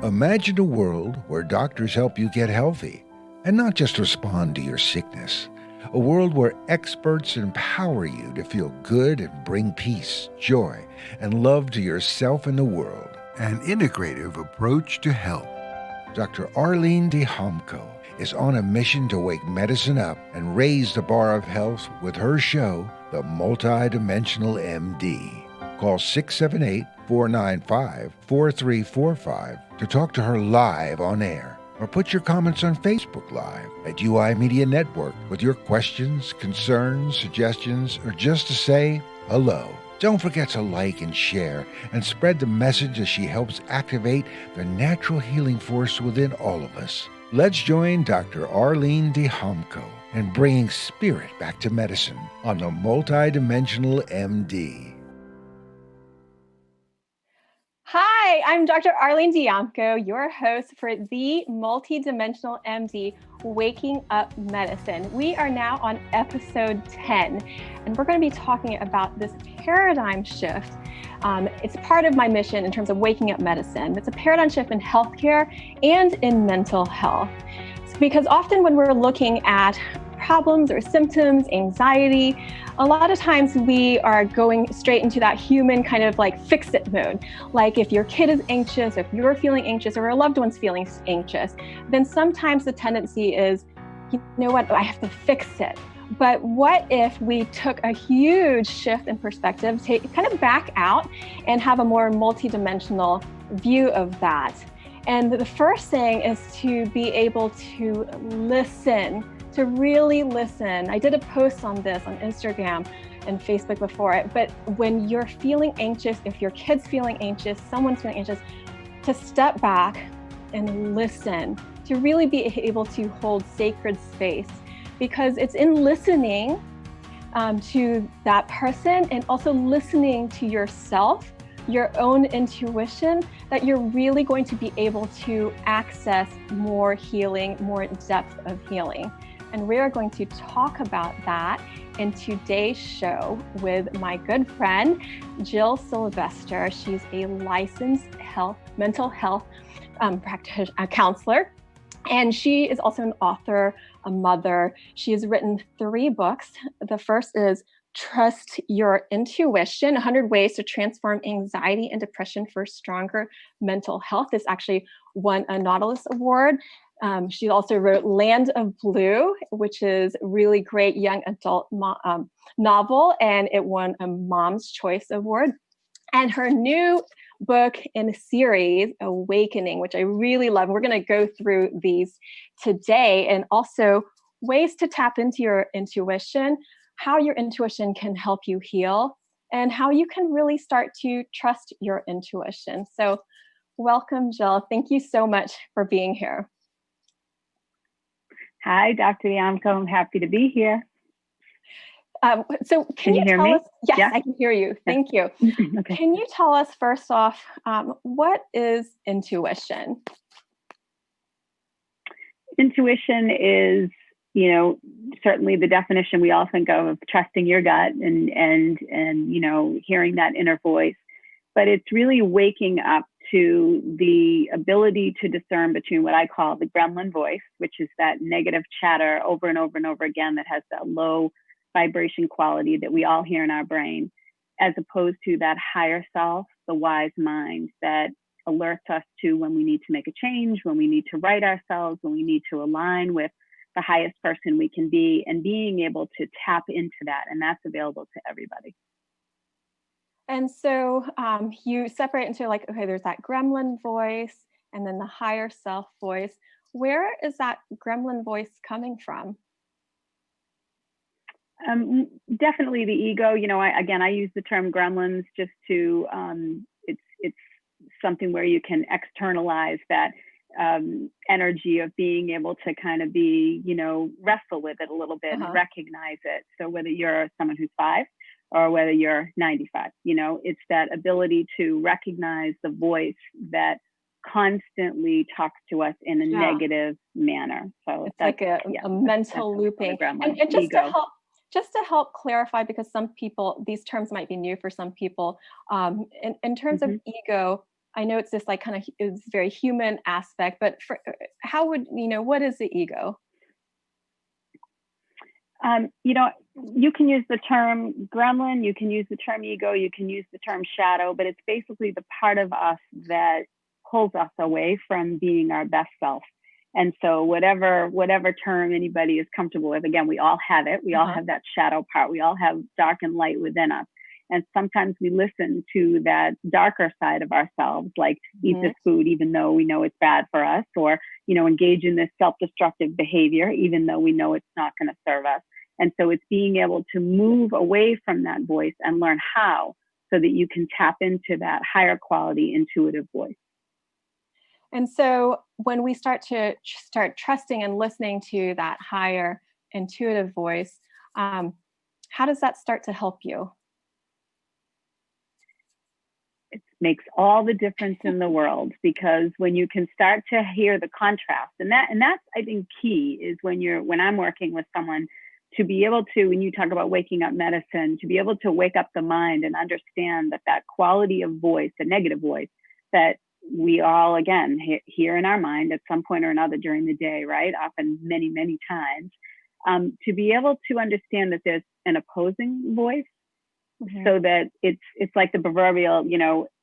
Imagine a world where doctors help you get healthy and not just respond to your sickness. A world where experts empower you to feel good and bring peace, joy, and love to yourself and the world. An integrative approach to health. Dr. Arlene DeHomko is on a mission to wake medicine up and raise the bar of health with her show, The MultiDimensional MD. Call 678-495-4345 to talk to her live on air, or put your comments on Facebook Live at UI Media Network with your questions, concerns, suggestions, or just to say hello. Don't forget to like and share and spread the message as she helps activate the natural healing force within all of us. Let's join Dr. Arlene DeHomko in bringing spirit back to medicine on the MultiDimensional MD. Hi, I'm Dr. Arlene DeHomko, your host for the MultiDimensional MD, Waking Up Medicine. We are now on episode 10, and we're going to be talking about this paradigm shift. It's part of my mission in terms of waking up medicine. It's a paradigm shift in healthcare and in mental health. Because often when we're looking at problems or symptoms, anxiety, a lot of times we are going straight into that human kind of like fix-it mode. Like if your kid is anxious, if you're feeling anxious, or a loved one's feeling anxious, then sometimes the tendency is, you know what, I have to fix it. But what if we took a huge shift in perspective, kind of back out and have a more multidimensional view of that? And the first thing is to be able to listen, to really listen. I did a post on this on Instagram and Facebook before it, but when you're feeling anxious, if your kid's feeling anxious, someone's feeling anxious, to step back and listen, to really be able to hold sacred space, because it's in listening to that person and also listening to yourself, your own intuition, that you're really going to be able to access more healing, more depth of healing. And we are going to talk about that in today's show with my good friend, Jill Sylvester. She's a licensed mental health counselor, and she is also an author, a mother. She has written 3 books. The first is Trust Your Intuition, 100 Ways to Transform Anxiety and Depression for Stronger Mental Health. This actually won a Nautilus Award. She also wrote Land of Blue, which is a really great young adult novel, and it won a Mom's Choice Award. And her new book in series, Awakening, which I really love. We're going to go through these today, and also ways to tap into your intuition, how your intuition can help you heal, and how you can really start to trust your intuition. So welcome, Jill. Thank you so much for being here. Hi, Dr. DeHomko. I'm happy to be here. So can you hear tell me? us? Yes, Yeah. I can hear you. Thank you. Okay. Can you tell us first off, what is intuition? Intuition is, certainly the definition we all think of trusting your gut and hearing that inner voice. But it's really waking up to the ability to discern between what I call the gremlin voice, which is that negative chatter over and over and over again that has that low vibration quality that we all hear in our brain, as opposed to that higher self, the wise mind that alerts us to when we need to make a change, when we need to right ourselves, when we need to align with the highest person we can be, and being able to tap into that. And that's available to everybody. And so you separate into okay, there's that gremlin voice and then the higher self voice. Where is that gremlin voice coming from? Definitely the ego. I use the term gremlins just to, it's something where you can externalize that energy of being able to kind of be, wrestle with it a little bit and recognize it. So whether you're someone who's 5 or whether you're 95, it's that ability to recognize the voice that constantly talks to us in a negative manner. So it's like a mental looping. And just to help clarify, because some people, these terms might be new for some people, in terms of ego, I know it's this like kind of it's very human aspect, but for how would what is the ego? You know, you can use the term gremlin, you can use the term ego, you can use the term shadow, but it's basically the part of us that pulls us away from being our best self. And so whatever term anybody is comfortable with, again, we all have it. We all have that shadow part. We all have dark and light within us. And sometimes we listen to that darker side of ourselves, like eat this food, even though we know it's bad for us, or, engage in this self-destructive behavior, even though we know it's not going to serve us. And so it's being able to move away from that voice and learn how, so that you can tap into that higher quality intuitive voice. And so when we start trusting and listening to that higher intuitive voice, how does that start to help you? It makes all the difference in the world, because when you can start to hear the contrast, and that's I think key is when I'm working with someone, to be able to, when you talk about waking up medicine, to be able to wake up the mind and understand that quality of voice, the negative voice that we all, again, hear in our mind at some point or another during the day, right? Often many, many times, to be able to understand that there's an opposing voice, so that it's like the proverbial,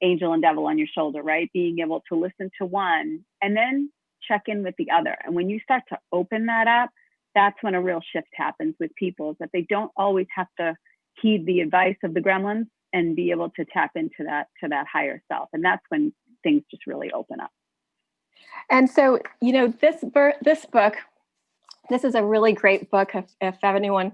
angel and devil on your shoulder, right? Being able to listen to one and then check in with the other. And when you start to open that up, that's when a real shift happens with people, is that they don't always have to heed the advice of the gremlins and be able to tap into that higher self. And that's when things just really open up. And so, this book, this is a really great book. If anyone,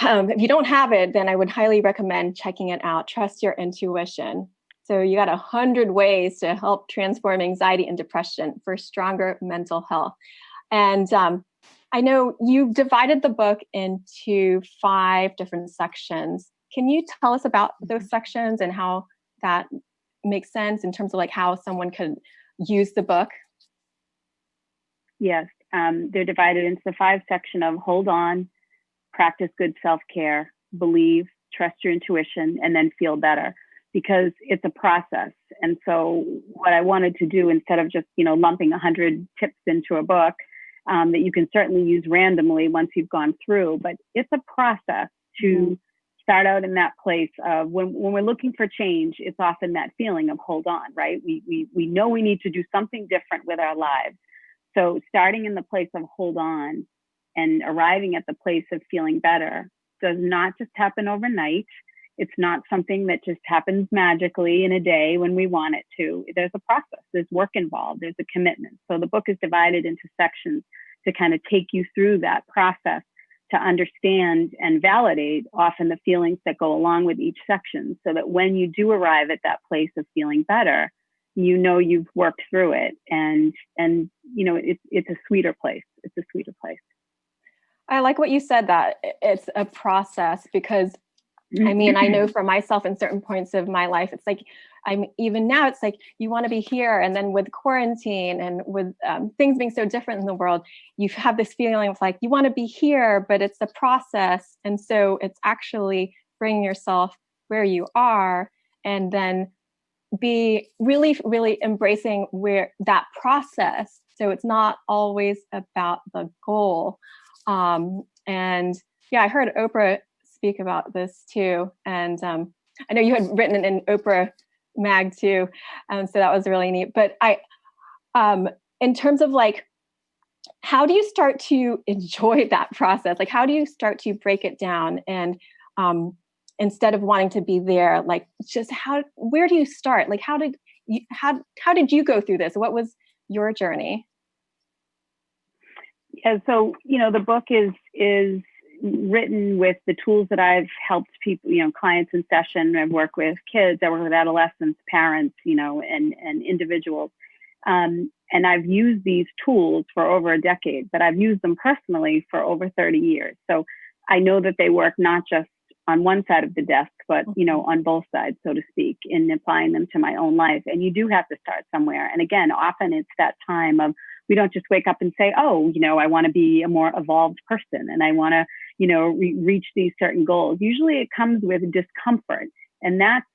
if you don't have it, then I would highly recommend checking it out. Trust Your Intuition. So you got 100 ways to help transform anxiety and depression for stronger mental health. And I know you've divided the book into 5 different sections. Can you tell us about those sections and how that makes sense in terms of like how someone could use the book? Yes, they're divided into the 5 section of hold on, practice good self-care, believe, trust your intuition, and then feel better, because it's a process. And so what I wanted to do, instead of just, lumping 100 tips into a book, that you can certainly use randomly once you've gone through, but it's a process to start out in that place of when we're looking for change, it's often that feeling of hold on, right? We know we need to do something different with our lives. So starting in the place of hold on and arriving at the place of feeling better does not just happen overnight. It's not something that just happens magically in a day when we want it to. There's a process, there's work involved, there's a commitment. So the book is divided into sections to kind of take you through that process, to understand and validate often the feelings that go along with each section, so that when you do arrive at that place of feeling better, you've worked through it, and it's a sweeter place. It's a sweeter place. I like what you said, that it's a process, because I mean, I know for myself in certain points of my life, it's like, even now, it's like you want to be here. And then with quarantine and with things being so different in the world, you have this feeling of like, you want to be here, but it's a process. And so it's actually bringing yourself where you are, and then be really, really embracing where that process. So it's not always about the goal. And yeah, I heard Oprah speak about this too. And I know you had written in Oprah Mag too. So that was really neat. But in terms of like, how do you start to enjoy that process? Like, how do you start to break it down? And instead of wanting to be there, like, just where do you start? Like, how did you go through this? What was your journey? Yeah, so, the book is written with the tools that I've helped people, clients in session. I've worked with kids, I work with adolescents, parents, and individuals. And I've used these tools for over a decade, but I've used them personally for over 30 years. So I know that they work not just on one side of the desk, but, on both sides, so to speak, in applying them to my own life. And you do have to start somewhere. And again, often it's that time of, we don't just wake up and say, oh, I want to be a more evolved person and I want to, reach these certain goals. Usually it comes with discomfort. And that's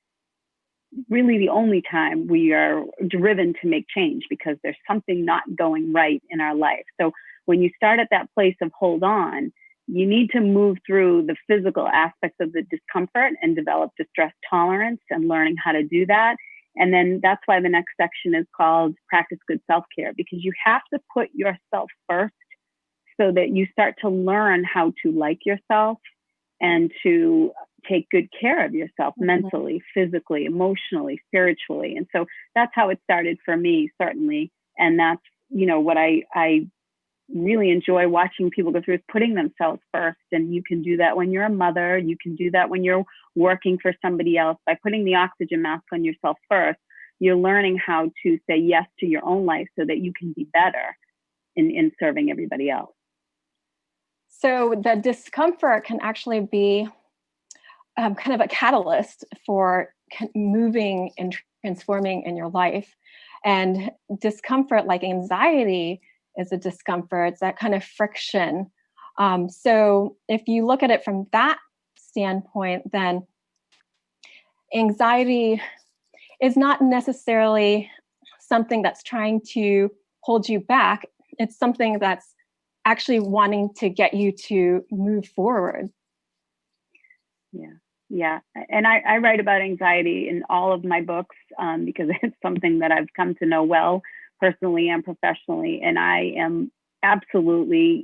really the only time we are driven to make change, because there's something not going right in our life. So when you start at that place of hold on, you need to move through the physical aspects of the discomfort and develop distress tolerance and learning how to do that. And then that's why the next section is called Practice Good Self-Care, because you have to put yourself first so that you start to learn how to like yourself and to take good care of yourself mentally, physically, emotionally, spiritually. And so that's how it started for me, certainly. And that's, what I really enjoy watching people go through, is putting themselves first. And you can do that when you're a mother. You can do that when you're working for somebody else. By putting the oxygen mask on yourself first, you're learning how to say yes to your own life so that you can be better in serving everybody else. So the discomfort can actually be kind of a catalyst for moving and transforming in your life. And discomfort, like anxiety, is a discomfort. It's that kind of friction. So if you look at it from that standpoint, then anxiety is not necessarily something that's trying to hold you back. It's something that's actually wanting to get you to move forward. Yeah. And I write about anxiety in all of my books because it's something that I've come to know well, personally and professionally. And I am absolutely,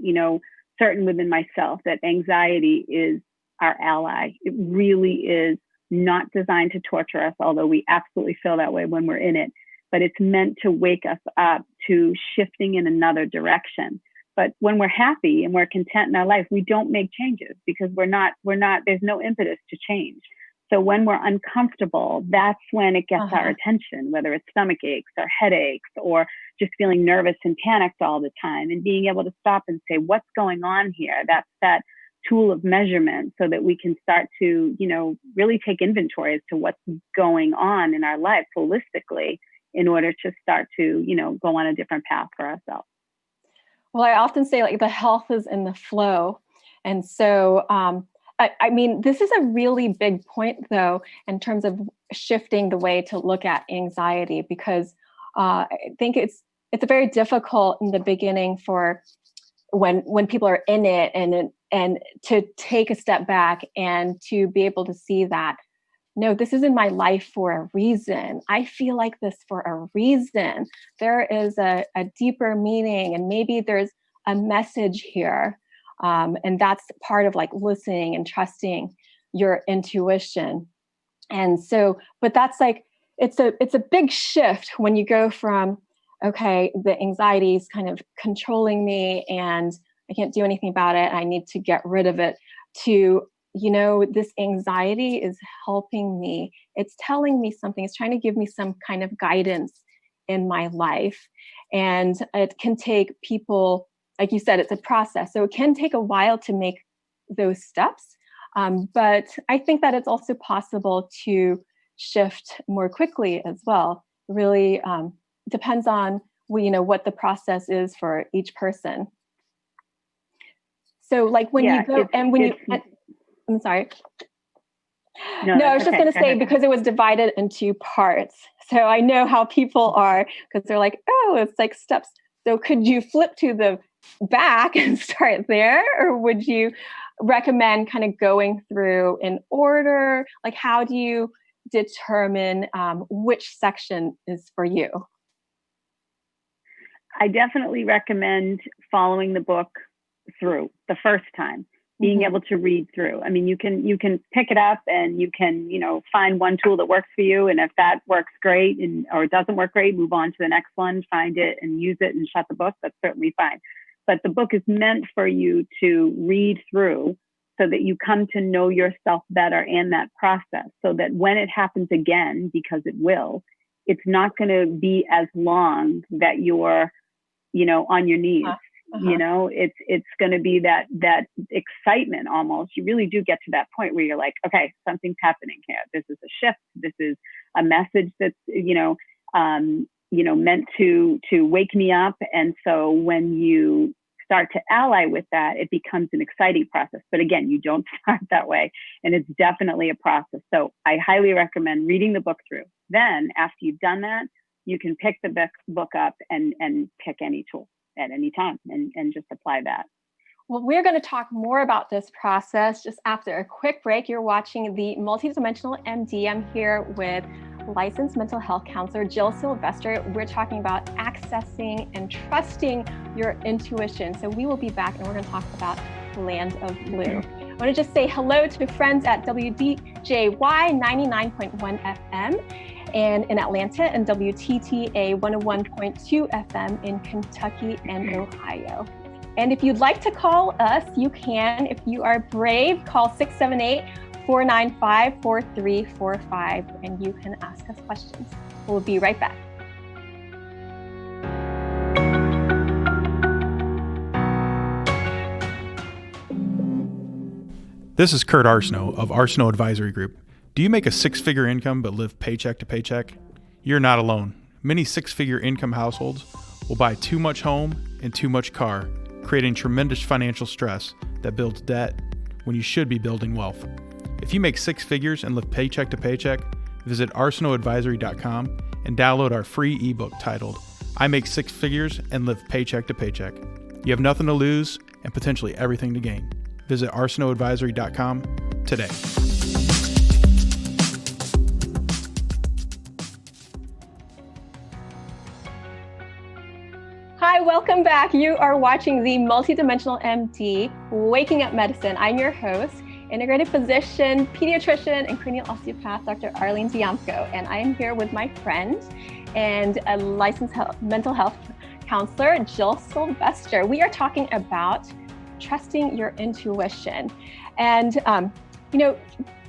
certain within myself that anxiety is our ally. It really is not designed to torture us, although we absolutely feel that way when we're in it. But it's meant to wake us up to shifting in another direction. But when we're happy and we're content in our life, we don't make changes because there's no impetus to change. So when we're uncomfortable, that's when it gets our attention, whether it's stomach aches or headaches or just feeling nervous and panicked all the time, and being able to stop and say, what's going on here? That's that tool of measurement so that we can start to, really take inventory as to what's going on in our life holistically in order to start to, go on a different path for ourselves. Well, I often say the health is in the flow. And so, I mean, this is a really big point, though, in terms of shifting the way to look at anxiety, because I think it's very difficult in the beginning for when people are in it and to take a step back and to be able to see that, no, this is in my life for a reason. I feel like this for a reason. There is a deeper meaning, and maybe there's a message here. And that's part of listening and trusting your intuition. And so, but that's it's a big shift when you go from, okay, the anxiety is kind of controlling me and I can't do anything about it. I need to get rid of it, to this anxiety is helping me. It's telling me something. It's trying to give me some kind of guidance in my life. And it can take people, like you said, it's a process. So it can take a while to make those steps. But I think that it's also possible to shift more quickly as well. It really depends on what the process is for each person. So when you go and when I'm sorry. No, I was just going to say, because it was divided into parts. So I know how people are, because they're like, oh, it's like steps. So could you flip to the back and start there? Or would you recommend kind of going through in order? How do you determine which section is for you? I definitely recommend following the book through the first time. Being able to read through. I mean, you can pick it up and you can, find one tool that works for you. And if that works great or it doesn't work great, move on to the next one, find it and use it and shut the book. That's certainly fine. But the book is meant for you to read through so that you come to know yourself better in that process, so that when it happens again, because it will, it's not going to be as long that you're, on your knees. It's going to be that excitement almost. You really do get to that point where you're like, okay, something's happening here. This is a shift. This is a message that's, meant to wake me up. And so when you start to ally with that, it becomes an exciting process. But again, you don't start that way. And it's definitely a process. So I highly recommend reading the book through. Then after you've done that, you can pick the book up and pick any tool at any time and just apply that. Well, we're going to talk more about this process just after a quick break. You're watching the MultiDimensional MD. I'm here with licensed mental health counselor Jill Sylvester. We're talking about accessing and trusting your intuition. So we will be back and we're going to talk about Land of Blue. I want to just say hello to friends at WDJY 99.1 FM and in Atlanta and WTTA 101.2 FM in Kentucky and Ohio. And if you'd like to call us, you can. If you are brave, call 678-495-4345 and you can ask us questions. We'll be right back. This is Kurt Arsenault of Arsenault Advisory Group. Do you make a six-figure income but live paycheck to paycheck? You're not alone. Many six-figure income households will buy too much home and too much car, creating tremendous financial stress that builds debt when you should be building wealth. If you make six figures and live paycheck to paycheck, visit arsenaultadvisory.com and download our free ebook titled, I Make Six Figures and Live Paycheck to Paycheck. You have nothing to lose and potentially everything to gain. Visit arsenaultadvisory.com today. Hi, welcome back. You are watching the MultiDimensional MD, Waking Up Medicine. I'm your host, integrative physician, pediatrician, and cranial osteopath, Dr. Arlene Diamco. And I am here with my friend and a licensed mental health counselor, Jill Sylvester. We are talking about trusting your intuition. And,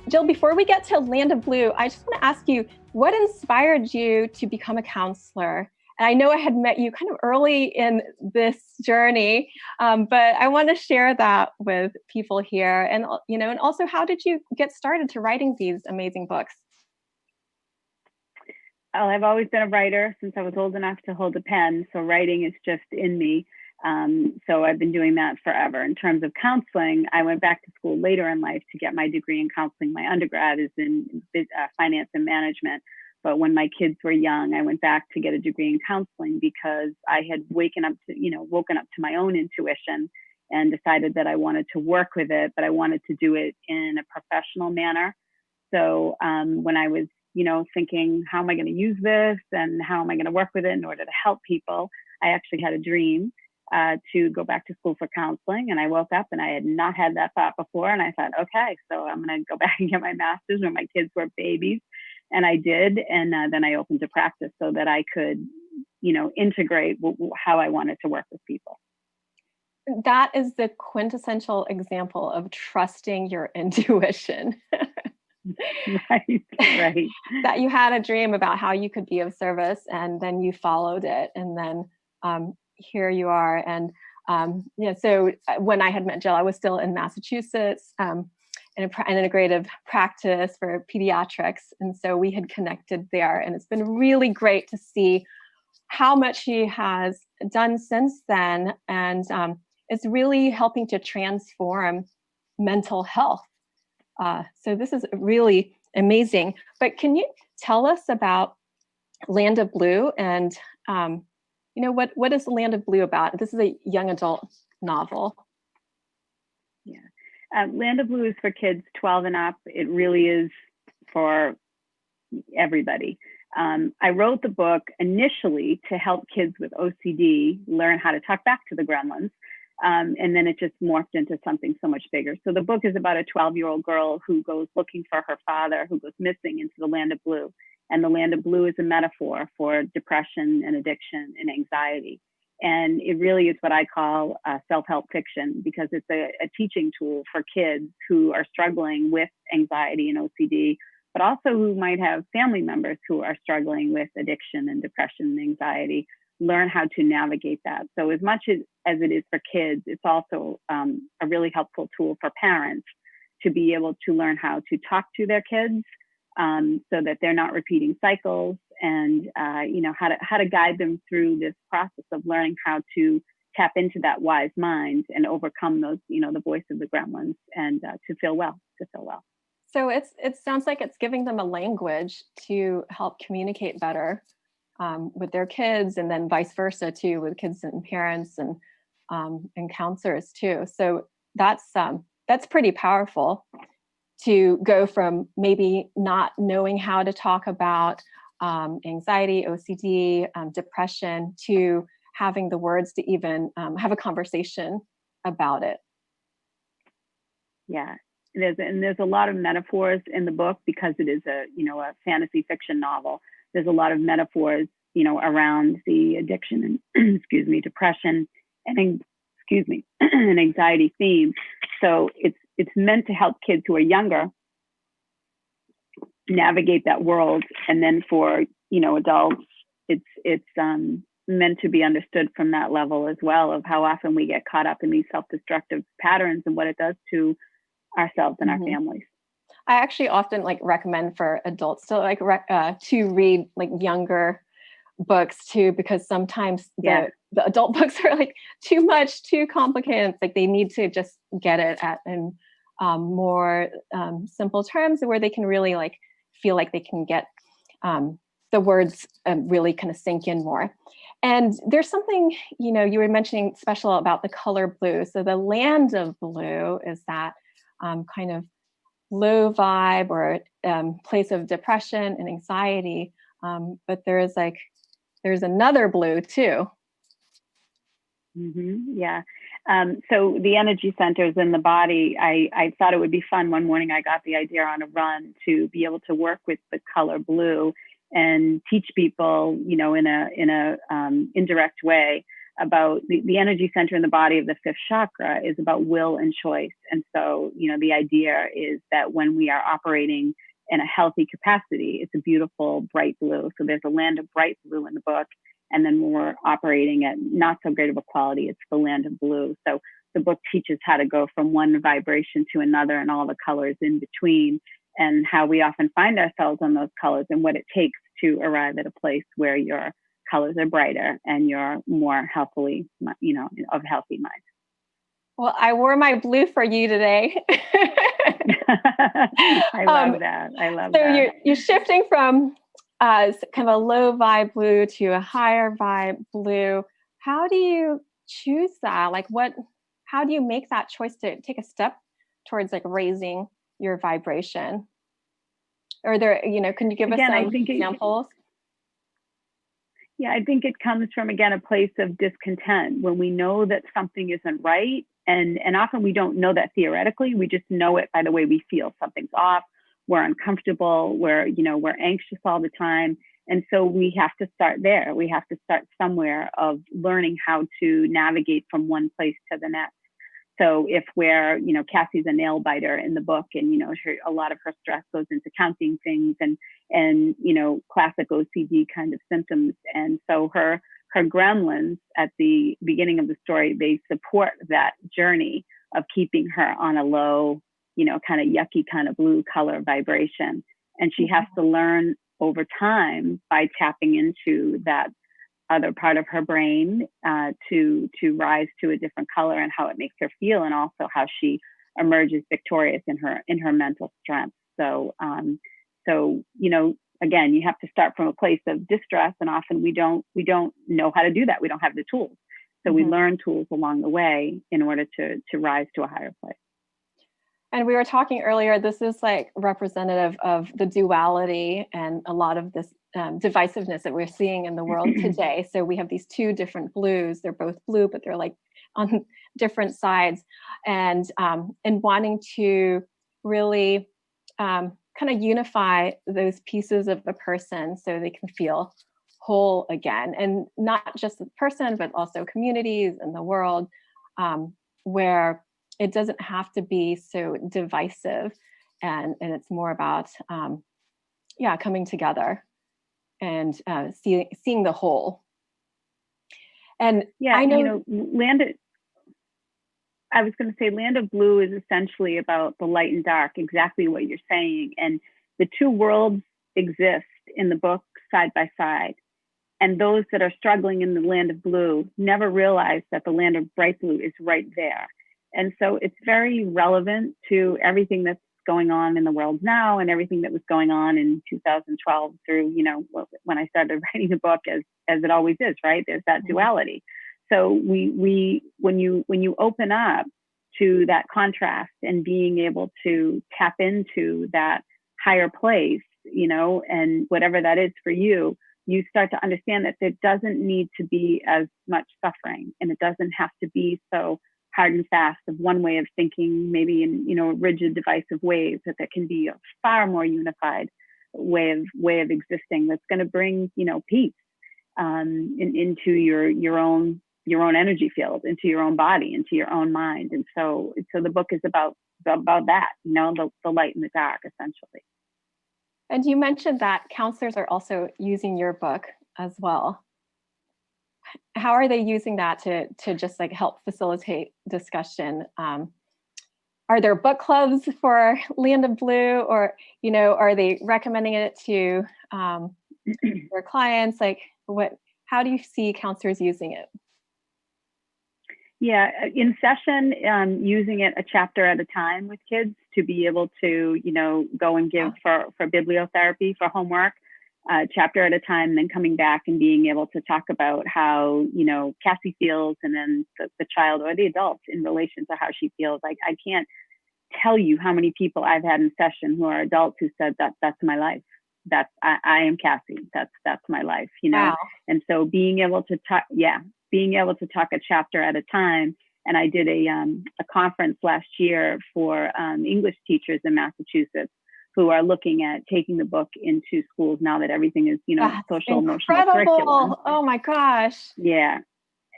Jill, before we get to Land of Blue, I just want to ask you, what inspired you to become a counselor? And I know I had met you kind of early in this journey, but I want to share that with people here. And, and also, how did you get started to writing these amazing books? Well, I've always been a writer since I was old enough to hold a pen. So writing is just in me. So I've been doing that forever. In terms of counseling, I went back to school later in life to get my degree in counseling. My undergrad is in finance and management. But when my kids were young, I went back to get a degree in counseling because I had woken up to my own intuition and decided that I wanted to work with it, but I wanted to do it in a professional manner. So when I was, thinking, how am I going to use this and how am I going to work with it in order to help people, I actually had a dream to go back to school for counseling. And I woke up and I had not had that thought before. And I thought, okay, so I'm going to go back and get my master's when my kids were babies. And I did. And then I opened a practice so that I could, integrate how I wanted to work with people. That is the quintessential example of trusting your intuition. Right. That you had a dream about how you could be of service and then you followed it. And then here you are. And so when I had met Jill, I was still in Massachusetts. In an integrative practice for pediatrics. And so we had connected there. And it's been really great to see how much she has done since then. And it's really helping to transform mental health. So this is really amazing. But can you tell us about Land of Blue? And, what is Land of Blue about? This is a young adult novel. Yeah. Land of Blue is for kids 12 and up. It really is for everybody. I wrote the book initially to help kids with OCD learn how to talk back to the gremlins. And then it just morphed into something so much bigger. So the book is about a 12-year-old girl who goes looking for her father, who goes missing into the Land of Blue. And the Land of Blue is a metaphor for depression and addiction and anxiety. And it really is what I call self-help fiction, because it's a teaching tool for kids who are struggling with anxiety and OCD, but also who might have family members who are struggling with addiction and depression and anxiety, learn how to navigate that. So as much as it is for kids, it's also a really helpful tool for parents to be able to learn how to talk to their kids so that they're not repeating cycles, and how to guide them through this process of learning how to tap into that wise mind and overcome those, the voice of the gremlins, and to feel well. So it sounds like it's giving them a language to help communicate better with their kids, and then vice versa too, with kids and parents and counselors too. So that's pretty powerful, to go from maybe not knowing how to talk about anxiety, OCD, depression, to having the words to even have a conversation about it. Yeah. There's a lot of metaphors in the book, because it is a fantasy fiction novel. There's a lot of metaphors, around the addiction and depression and and anxiety theme. So it's meant to help kids who are younger navigate that world, and then for adults, it's meant to be understood from that level as well, of how often we get caught up in these self-destructive patterns and what it does to ourselves and our families. I actually often recommend for adults to to read younger books too, because sometimes the adult books are too much, too complicated. It's they need to just get it in more simple terms, where they can really feel like they can get the words really kind of sink in more. And there's something, you were mentioning special about the color blue. So the land of blue is that kind of low vibe, or place of depression and anxiety. But there's another blue too. Yeah. So the energy centers in the body, I thought it would be fun. One morning I got the idea on a run to be able to work with the color blue and teach people, in a indirect way, about the energy center in the body of the fifth chakra is about will and choice. And so, the idea is that when we are operating in a healthy capacity, it's a beautiful bright blue. So there's a land of bright blue in the book. And then when we're operating at not so great of a quality, it's the land of blue. So the book teaches how to go from one vibration to another, and all the colors in between, and how we often find ourselves on those colors, and what it takes to arrive at a place where your colors are brighter and you're more healthily, of healthy mind. Well, I wore my blue for you today. I love that. So you're shifting from kind of a low vibe blue to a higher vibe blue. How do you choose that? How do you make that choice to take a step towards raising your vibration? Or can you give us some examples? I think it comes from, again, a place of discontent, when we know that something isn't right. And often we don't know that theoretically, we just know it by the way we feel. Something's off, we're uncomfortable, we're anxious all the time. And so we have to start there. We have to start somewhere, of learning how to navigate from one place to the next. So if we're, Cassie's a nail biter in the book, and, a lot of her stress goes into counting things and classic OCD kind of symptoms. And so her gremlins at the beginning of the story, they support that journey of keeping her on a low, kind of yucky, kind of blue color vibration. And she has to learn over time, by tapping into that other part of her brain, to rise to a different color, and how it makes her feel, and also how she emerges victorious in her mental strength. So again, you have to start from a place of distress, and often we don't know how to do that. We don't have the tools. So we learn tools along the way in order to rise to a higher place. And we were talking earlier, this is representative of the duality and a lot of this divisiveness that we're seeing in the world today. So we have these two different blues. They're both blue, but they're on different sides, and wanting to really kind of unify those pieces of the person so they can feel whole again, and not just the person, but also communities and the world, where it doesn't have to be so divisive, and it's more about coming together and seeing the whole. And I know, I was going to say, Land of Blue is essentially about the light and dark, exactly what you're saying. And the two worlds exist in the book side by side. And those that are struggling in the land of blue never realize that the land of bright blue is right there. And so it's very relevant to everything that's going on in the world now and everything that was going on in 2012 through, when I started writing the book, as it always is, right? There's that duality. So when you open up to that contrast and being able to tap into that higher place, and whatever that is for you, you start to understand that there doesn't need to be as much suffering, and it doesn't have to be so hard and fast of one way of thinking, maybe in, rigid, divisive ways, that there can be a far more unified way of existing that's going to bring, peace into your own energy field, into your own body, into your own mind. And so the book is about that, the light and the dark, essentially. And you mentioned that counselors are also using your book as well. How are they using that to just like help facilitate discussion? Are there book clubs for Land of Blue, or, are they recommending it to their clients? Like how do you see counselors using it? Yeah, in session, using it a chapter at a time with kids to be able to, go and give for bibliotherapy, for homework, chapter at a time, and then coming back and being able to talk about how, Cassie feels, and then the child or the adult in relation to how she feels. Like, I can't tell you how many people I've had in session who are adults who said that's my life. I am Cassie. That's my life, Wow. And so being able to talk a chapter at a time. And I did a conference last year for English teachers in Massachusetts who are looking at taking the book into schools now that everything is, That's social emotional incredible. curriculum. Oh my gosh. Yeah.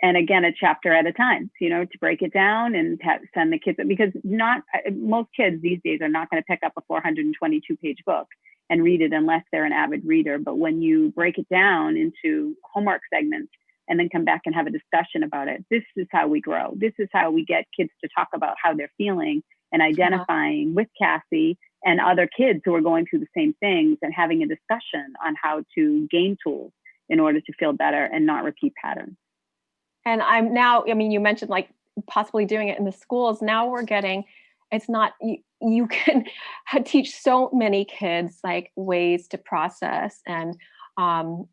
And again, a chapter at a time, to break it down and send the kids, because most kids these days are not going to pick up a 422-page book and read it unless they're an avid reader. But when you break it down into homework segments and then come back and have a discussion about it, this is how we grow. This is how we get kids to talk about how they're feeling and identifying with Cassie and other kids who are going through the same things, and having a discussion on how to gain tools in order to feel better and not repeat patterns. And you mentioned like possibly doing it in the schools. Now we're getting, it's not, you can teach so many kids like ways to process and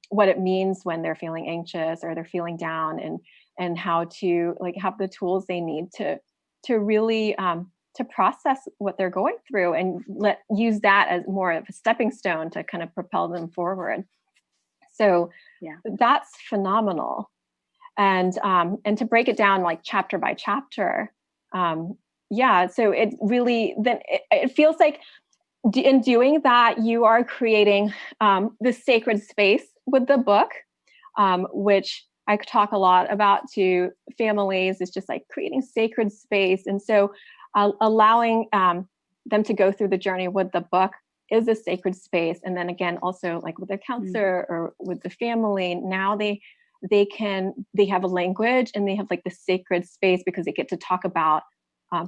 what it means when they're feeling anxious or they're feeling down, and how to like have the tools they need to really to process what they're going through, and use that as more of a stepping stone to kind of propel them forward. So that's phenomenal. And to break it down like chapter by chapter. So it really, then it feels like in doing that, you are creating this sacred space with the book, which I talk a lot about to families. It's just like creating sacred space. And so allowing them to go through the journey with the book is a sacred space. And then again, also like with the counselor or with the family, now they have a language, and they have like the sacred space because they get to talk about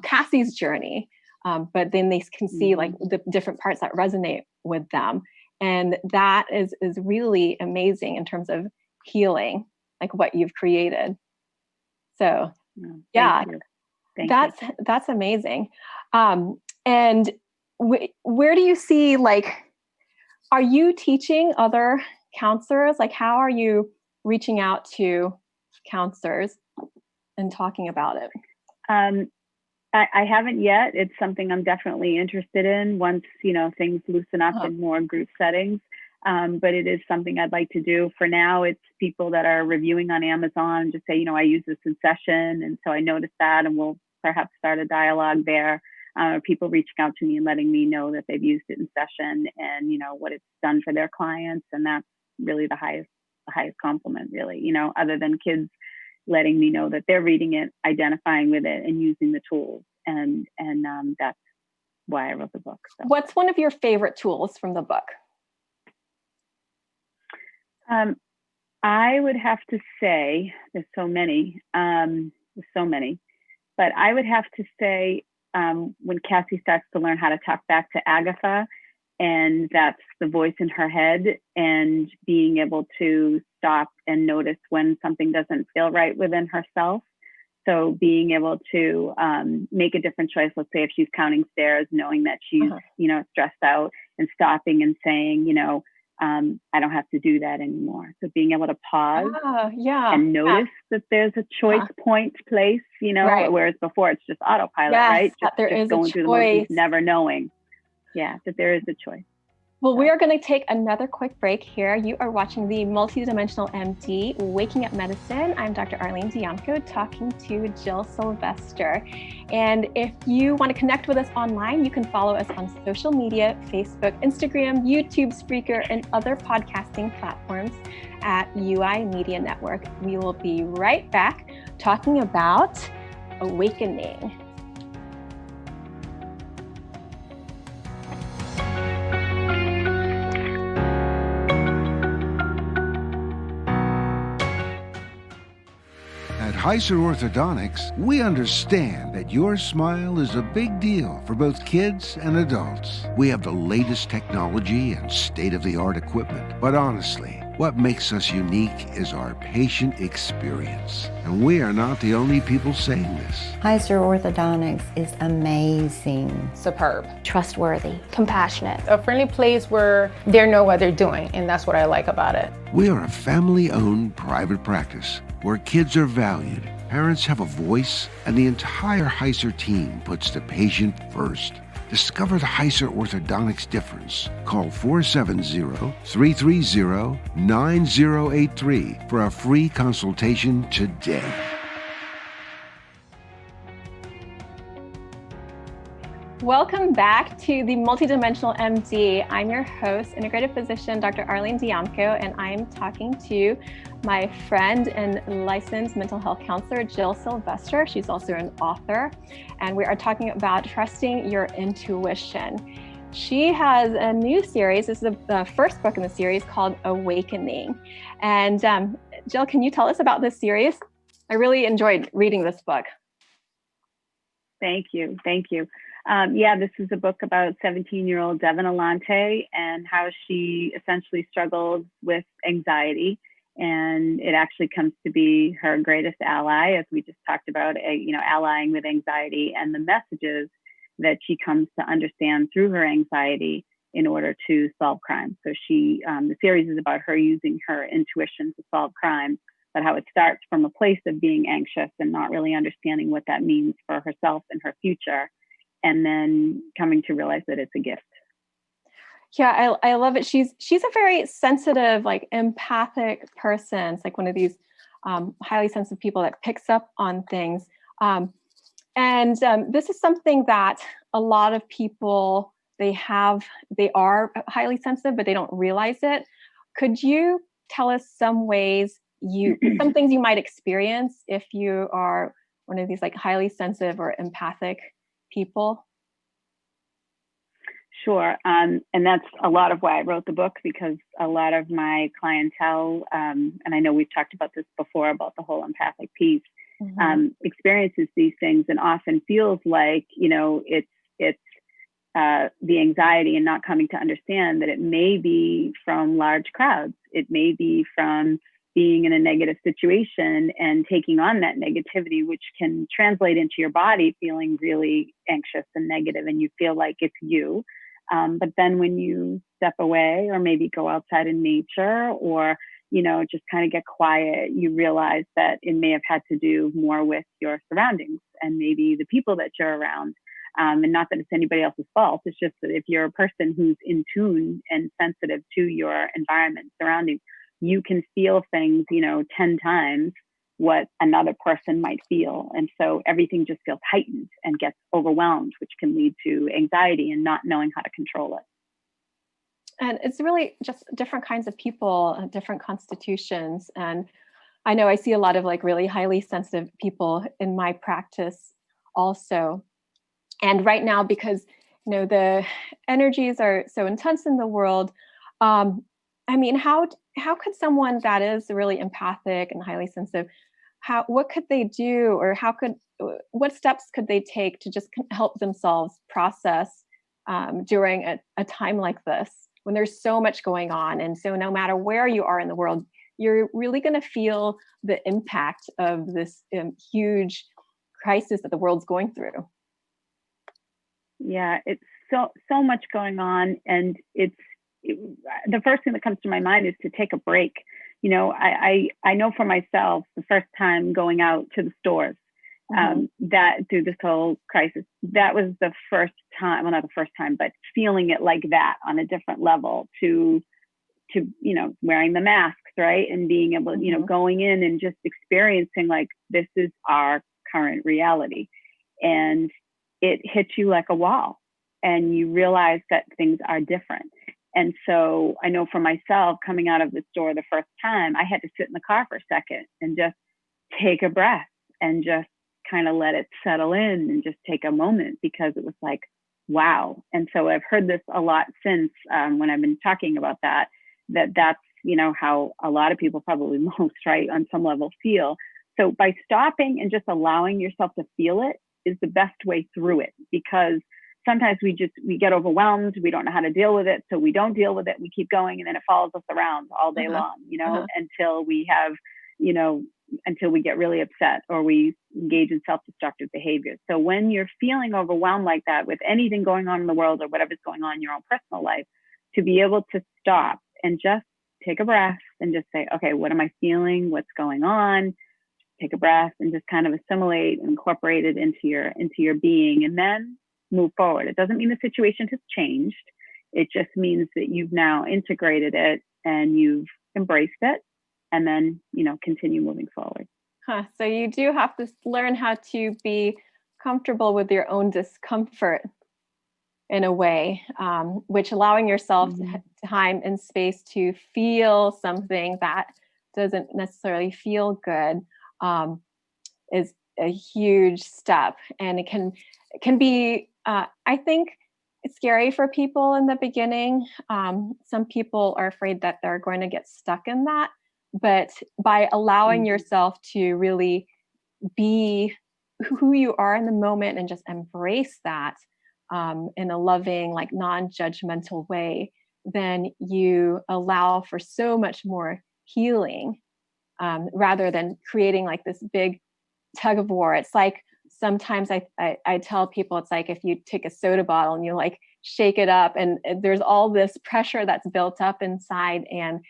Cassie's journey. But then they can see like the different parts that resonate with them. And that is really amazing in terms of healing, like what you've created. So Thank you. That's amazing. And where do you see, like, are you teaching other counselors? Like, how are you reaching out to counselors and talking about it? I haven't yet. It's something I'm definitely interested in once, things loosen up in more group settings. But it is something I'd like to do. For now, it's people that are reviewing on Amazon, just say, I use this in session. And so I noticed that, and we'll perhaps start a dialogue there. People reaching out to me and letting me know that they've used it in session and, what it's done for their clients. And that's really the highest compliment, really, other than kids letting me know that they're reading it, identifying with it, and using the tools. And that's why I wrote the book. So. What's one of your favorite tools from the book? I would have to say there's so many, but I would have to say when Cassie starts to learn how to talk back to Agatha, And that's the voice in her head, and being able to stop and notice when something doesn't feel right within herself. So being able to make a different choice, let's say if she's counting stairs, knowing that she's, stressed out, and stopping and saying, I don't have to do that anymore. So being able to pause and notice that there's a choice point place, whereas before it's just autopilot, right? That there is going a through the choice. motions, never knowing. Yeah, that there is a choice. Well, we are going to take another quick break here. You are watching the MultiDimensional MD, Waking Up Medicine. I'm Dr. Arlene Diamco talking to Jill Sylvester. And if you want to connect with us online, you can follow us on social media, Facebook, Instagram, YouTube, Spreaker, and other podcasting platforms at UI Media Network. We will be right back talking about awakening. At Heiser Orthodontics, we understand that your smile is a big deal for both kids and adults. We have the latest technology and state-of-the-art equipment. But honestly, what makes us unique is our patient experience. And we are not the only people saying this. Heiser Orthodontics is amazing. Superb. Trustworthy. Compassionate. A friendly place where they know what they're doing, and that's what I like about it. We are a family-owned private practice where kids are valued, parents have a voice, and the entire Heiser team puts the patient first. Discover the Heiser Orthodontics difference. Call 470-330-9083 for a free consultation today. Welcome back to the MultiDimensional MD. I'm your host, integrative physician, Dr. Arlene Diamco, and I'm talking to my friend and licensed mental health counselor, Jill Sylvester. She's also an author, and we are talking about trusting your intuition. She has a new series. This is the first book in the series called Awakening. And Jill, can you tell us about this series? I really enjoyed reading this book. Thank you. This is a book about 17-year-old Devin Alante and how she essentially struggled with anxiety. And it actually comes to be her greatest ally, as we just talked about, allying with anxiety and the messages that she comes to understand through her anxiety in order to solve crime. So the series is about her using her intuition to solve crime, but how it starts from a place of being anxious and not really understanding what that means for herself and her future, and then coming to realize that it's a gift. Yeah, I love it. She's a very sensitive, empathic person. It's like one of these highly sensitive people that picks up on things. This is something that a lot of people, they are highly sensitive, but they don't realize it. Could you tell us some things you might experience if you are one of these highly sensitive or empathic people? Sure. And that's a lot of why I wrote the book, because a lot of my clientele, and I know we've talked about this before about the whole empathic piece, experiences these things and often feels like, it's the anxiety and not coming to understand that it may be from large crowds. It may be from being in a negative situation and taking on that negativity, which can translate into your body feeling really anxious and negative, and you feel like it's you. But then when you step away or maybe go outside in nature or, just kind of get quiet, you realize that it may have had to do more with your surroundings and maybe the people that you're around. And not that it's anybody else's fault. It's just that if you're a person who's in tune and sensitive to your environment, surroundings, you can feel things, 10 times what another person might feel. And so everything just feels heightened and gets overwhelmed, which can lead to anxiety and not knowing how to control it. And it's really just different kinds of people, different constitutions. And I know I see a lot of really highly sensitive people in my practice also. And right now, because, the energies are so intense in the world, how could someone that is really empathic and highly sensitive, what could they do, or what steps could they take to just help themselves process during a time like this, when there's so much going on. And so no matter where you are in the world, you're really going to feel the impact of this huge crisis that the world's going through. Yeah, it's so much going on, and the first thing that comes to my mind is to take a break. You know, I know for myself, the first time going out to the stores, that through this whole crisis, that was the first time, well, not the first time, but feeling it like that on a different level, to you know, wearing the masks, right, and being able, you know, going in and just experiencing like, this is our current reality, and it hits you like a wall, and you realize that things are different. And so I know for myself, coming out of the store the first time, I had to sit in the car for a second and just take a breath and just kind of let it settle in and just take a moment, because it was like, wow. And so I've heard this a lot since, when I've been talking about that's, you know, how a lot of people, probably most, right, on some level, feel. So by stopping and just allowing yourself to feel it is the best way through it, because sometimes we get overwhelmed. We don't know how to deal with it. So we don't deal with it. We keep going, and then it follows us around all day long, you know, until we have, you know, until we get really upset or we engage in self-destructive behaviors. So when you're feeling overwhelmed like that with anything going on in the world or whatever's going on in your own personal life, to be able to stop and just take a breath and just say, okay, what am I feeling? What's going on? Take a breath and just kind of assimilate and incorporate it into your being, and then move forward. It doesn't mean the situation has changed. It just means that you've now integrated it and you've embraced it, and then, you know, continue moving forward. So you do have to learn how to be comfortable with your own discomfort in a way, which allowing yourself time and space to feel something that doesn't necessarily feel good is a huge step. And it can be, I think it's scary for people in the beginning. Some people are afraid that they're going to get stuck in that. But by allowing yourself to really be who you are in the moment and just embrace that in a loving, like non-judgmental way, then you allow for so much more healing, rather than creating like this big tug of war. It's like, sometimes I tell people, it's like if you take a soda bottle and you like shake it up, and there's all this pressure that's built up inside. And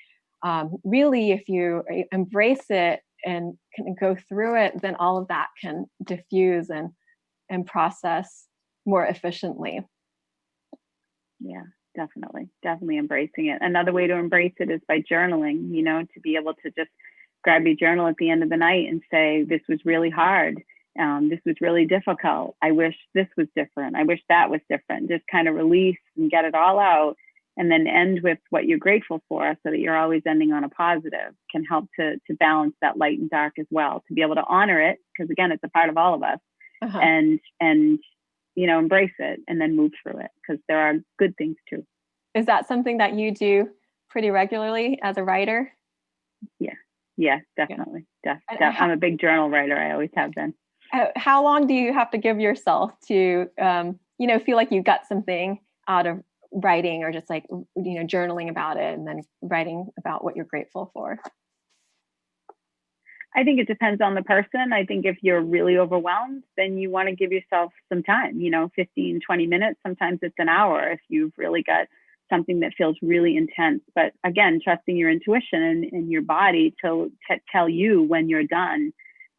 really, if you embrace it and can go through it, then all of that can diffuse and process more efficiently. Yeah, definitely embracing it. Another way to embrace it is by journaling, you know, to be able to just grab your journal at the end of the night and say, this was really hard. This was really difficult. I wish this was different. I wish that was different. Just kind of release and get it all out, and then end with what you're grateful for, so that you're always ending on a positive, can help to balance that light and dark as well, to be able to honor it, because again, it's a part of all of us, and you know, embrace it and then move through it, because there are good things too. Is that something that you do pretty regularly as a writer? Yeah, definitely. I'm a big journal writer. I always have been. How long do you have to give yourself to, you know, feel like you got something out of writing, or just like, you know, journaling about it and then writing about what you're grateful for? I think it depends on the person. I think if you're really overwhelmed, then you want to give yourself some time, you know, 15, 20 minutes. Sometimes it's an hour if you've really got something that feels really intense. But again, trusting your intuition and your body to tell you when you're done.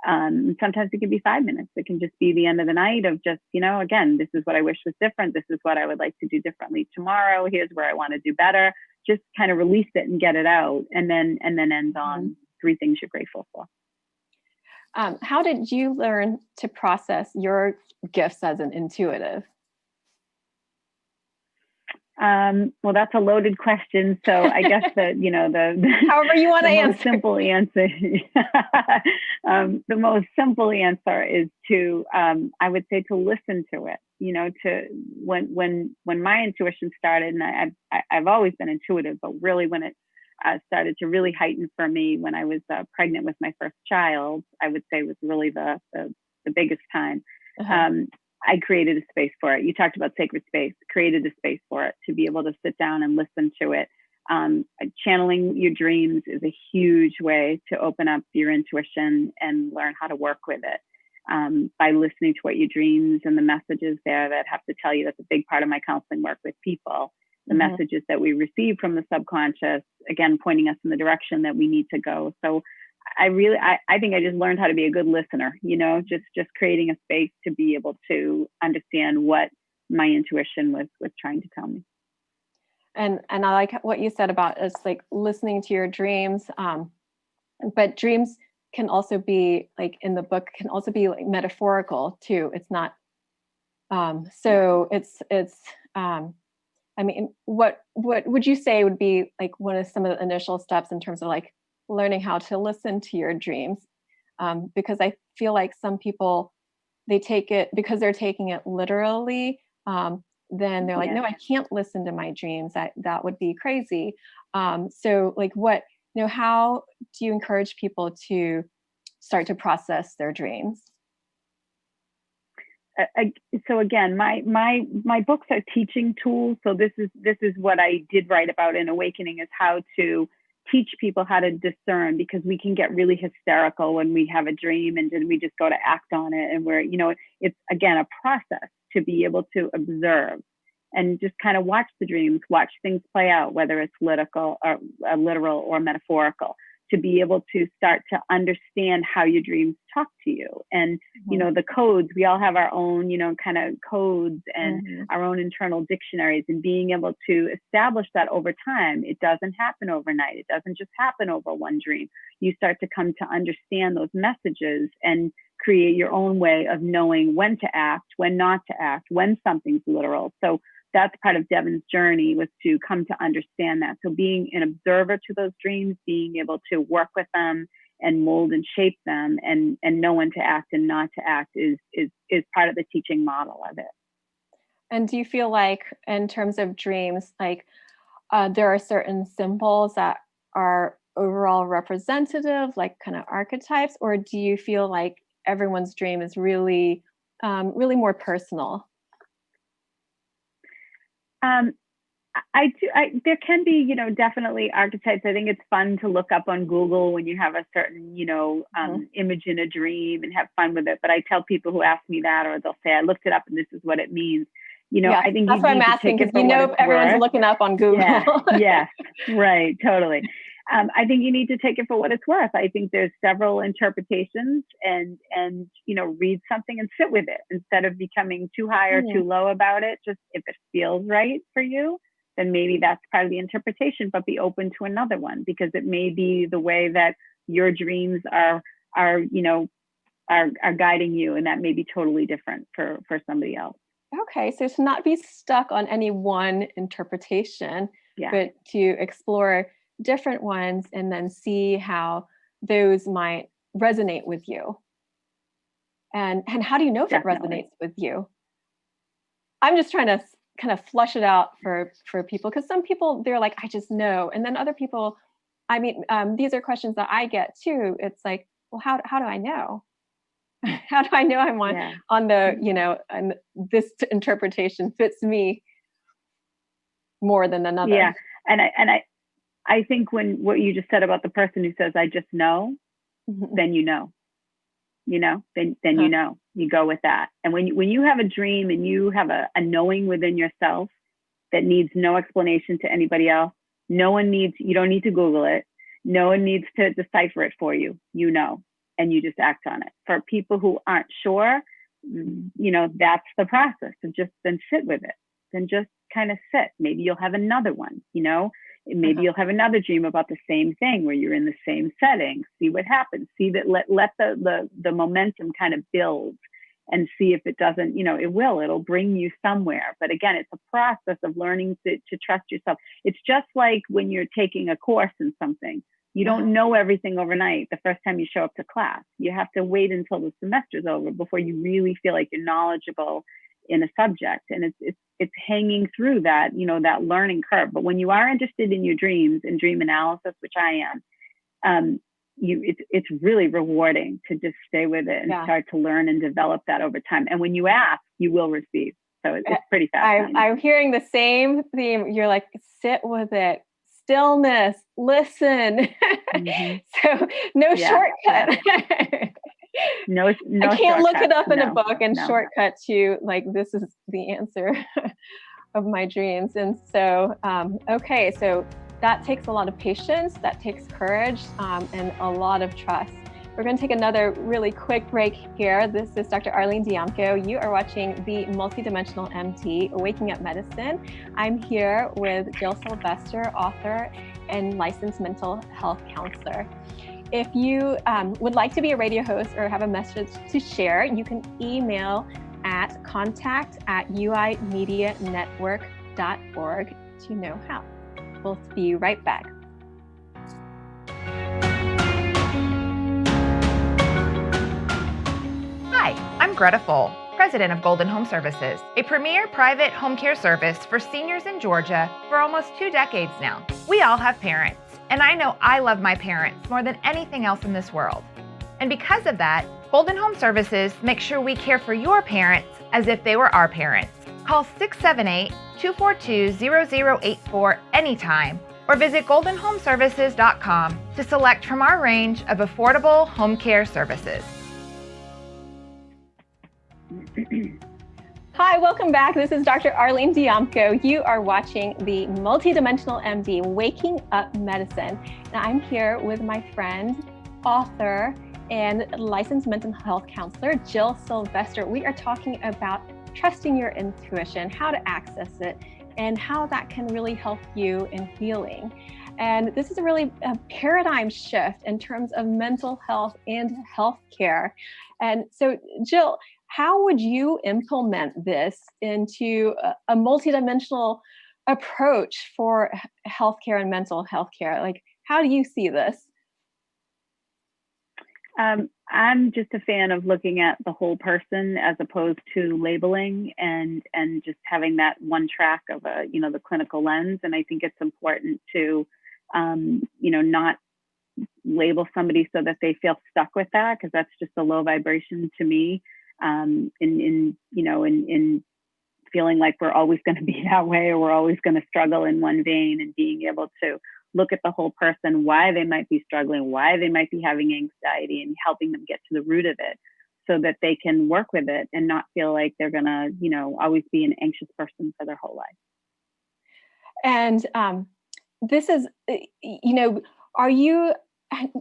Sometimes it can be 5 minutes. It can just be the end of the night of just, you know, again, this is what I wish was different. This is what I would like to do differently tomorrow. Here's where I want to do better. Just kind of release it and get it out, and then end on 3 things you're grateful for. How did you learn to process your gifts as an intuitive? Well, that's a loaded question. So I guess that, you know, however you want to answer. Simple answer. The most simple answer is to, I would say, to listen to it. You know, to when my intuition started, and I've always been intuitive, but really when it started to really heighten for me when I was pregnant with my first child, I would say was really the biggest time. I created a space for it. You talked about sacred space, created a space for it to be able to sit down and listen to it. Channeling your dreams is a huge way to open up your intuition and learn how to work with it. By listening to what your dreams and the messages there that have to tell you. That's a big part of my counseling work with people. The messages that we receive from the subconscious, again, pointing us in the direction that we need to go. So I think I just learned how to be a good listener, just creating a space to be able to understand what my intuition was trying to tell me. And I like what you said about us, like listening to your dreams. But dreams can also be, like in the book, can also be like metaphorical too. It's not, so it's, I mean, what would you say would be like one of some of the initial steps in terms of like learning how to listen to your dreams? Because I feel like some people, they take it, because they're taking it literally, then they're like, no, I can't listen to my dreams. That would be crazy. So like how do you encourage people to start to process their dreams? So again, my books are teaching tools. So this is what I did write about in Awakening, is how to teach people how to discern, because we can get really hysterical when we have a dream and then we just go to act on it. And we're, it's again, a process to be able to observe and just kind of watch the dreams, watch things play out, whether it's literal or metaphorical, to be able to start to understand how your dreams talk to you. And, the codes, we all have our own, kind of codes and our own internal dictionaries, and being able to establish that over time. It doesn't happen overnight. It doesn't just happen over one dream. You start to come to understand those messages and create your own way of knowing when to act, when not to act, when something's literal. So that's part of Devon's journey, was to come to understand that. So being an observer to those dreams, being able to work with them and mold and shape them, and know when to act and not to act is part of the teaching model of it. And do you feel like, in terms of dreams, like there are certain symbols that are overall representative, like kind of archetypes, or do you feel like everyone's dream is really, really more personal? There can be, definitely archetypes. I think it's fun to look up on Google when you have a certain, image in a dream and have fun with it. But I tell people who ask me that, or they'll say, I looked it up and this is what it means. I think that's why I'm asking, because everyone's looking up on Google. Yeah, right, totally. I think you need to take it for what it's worth. I think there's several interpretations, and read something and sit with it instead of becoming too high or too low about it. Just if it feels right for you, then maybe that's part of the interpretation, but be open to another one, because it may be the way that your dreams are guiding you, and that may be totally different for somebody else. Okay, so to not be stuck on any one interpretation, but to explore different ones and then see how those might resonate with you. And how do you know if it resonates with you? I'm just trying to kind of flush it out for people, because some people, they're like, I just know. And then other people, these are questions that I get too. It's like, well, how do I know? How do I know I'm on the, and this interpretation fits me more than another? Yeah. And I think what you just said about the person who says, I just know, then you know, you go with that. And when you have a dream and you have a knowing within yourself that needs no explanation to anybody else, you don't need to Google it. No one needs to decipher it for you, and you just act on it. For people who aren't sure, that's the process. So just then sit with it. Then just kind of sit. Maybe you'll have another one, Maybe you'll have another dream about the same thing where you're in the same setting. See what happens. See that, let the momentum kind of build, and see if it doesn't, it'll bring you somewhere. But again, it's a process of learning to trust yourself. It's just like when you're taking a course in something. You don't know everything overnight the first time you show up to class. You have to wait until the semester's over before you really feel like you're knowledgeable in a subject. And it's hanging through that, that learning curve. But when you are interested in your dreams and dream analysis, which I am, it's really rewarding to just stay with it and start to learn and develop that over time. And when you ask, you will receive. So it's pretty fascinating. I'm hearing the same theme. You're like, sit with it, stillness, listen. So no shortcut. No, I can't look it up in a book and shortcut to like, this is the answer of my dreams. And so, okay, so that takes a lot of patience, that takes courage, and a lot of trust. We're going to take another really quick break here. This is Dr. Arlene Diamco. You are watching the MultiDimensional MD, Waking Up Medicine. I'm here with Jill Sylvester, author and licensed mental health counselor. If you would like to be a radio host or have a message to share, you can email at contact@uimedianetwork.org to know how. We'll be right back. Hi, I'm Greta Full, president of Golden Home Services, a premier private home care service for seniors in Georgia for almost 2 decades now. We all have parents, and I know I love my parents more than anything else in this world. And because of that, Golden Home Services makes sure we care for your parents as if they were our parents. Call 678-242-0084 anytime, or visit goldenhomeservices.com to select from our range of affordable home care services. Hi, welcome back. This is Dr. Arlene Diamco. You are watching the MultiDimensional MD, Waking Up Medicine. And I'm here with my friend, author, and licensed mental health counselor, Jill Sylvester. We are talking about trusting your intuition, how to access it, and how that can really help you in healing. And this is a paradigm shift in terms of mental health and healthcare. And so, Jill, how would you implement this into a multidimensional approach for healthcare and mental health care? Like, how do you see this? I'm just a fan of looking at the whole person as opposed to labeling and just having that one track of the clinical lens. And I think it's important to, not label somebody so that they feel stuck with that, because that's just a low vibration to me. In feeling like we're always going to be that way, or we're always going to struggle in one vein, and being able to look at the whole person, why they might be struggling, why they might be having anxiety, and helping them get to the root of it so that they can work with it and not feel like they're going to, always be an anxious person for their whole life. And this is,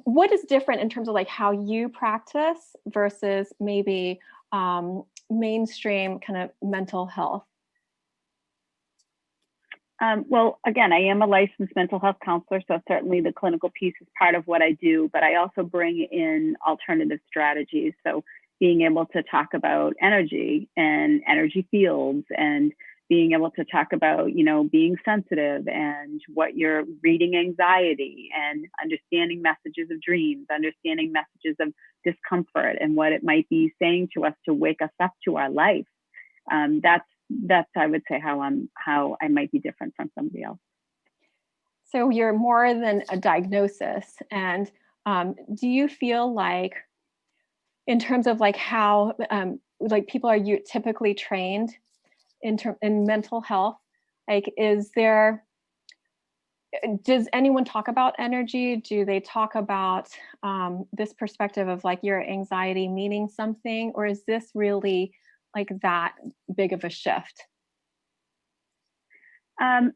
what is different in terms of like how you practice versus maybe mainstream kind of mental health? Well, again, I am a licensed mental health counselor, so certainly the clinical piece is part of what I do, but I also bring in alternative strategies. So being able to talk about energy and energy fields, and being able to talk about, being sensitive, and what you're reading anxiety, and understanding messages of dreams, understanding messages of discomfort, and what it might be saying to us to wake us up to our life. That's I would say how I might be different from somebody else. So you're more than a diagnosis. And do you feel like, in terms of like how people are typically trained in mental health, like does anyone talk about energy? Do they talk about this perspective of like your anxiety meaning something, or is this really like that big of a shift? I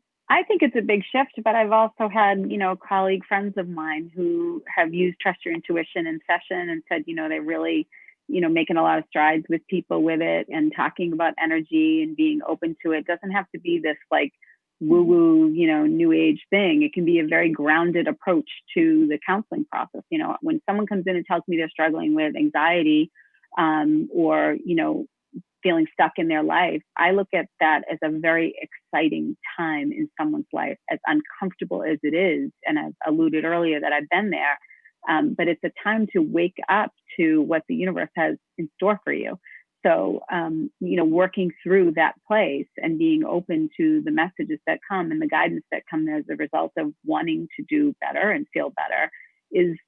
think it's a big shift, but I've also had, colleague friends of mine who have used Trust Your Intuition in session and said, they're really, making a lot of strides with people with it, and talking about energy and being open to it. It doesn't have to be this like woo-woo, new age thing. It can be a very grounded approach to the counseling process. When someone comes in and tells me they're struggling with anxiety, or, feeling stuck in their life, I look at that as a very exciting time in someone's life, as uncomfortable as it is. And I've alluded earlier that I've been there, but it's a time to wake up to what the universe has in store for you. So, working through that place and being open to the messages that come and the guidance that come as a result of wanting to do better and feel better is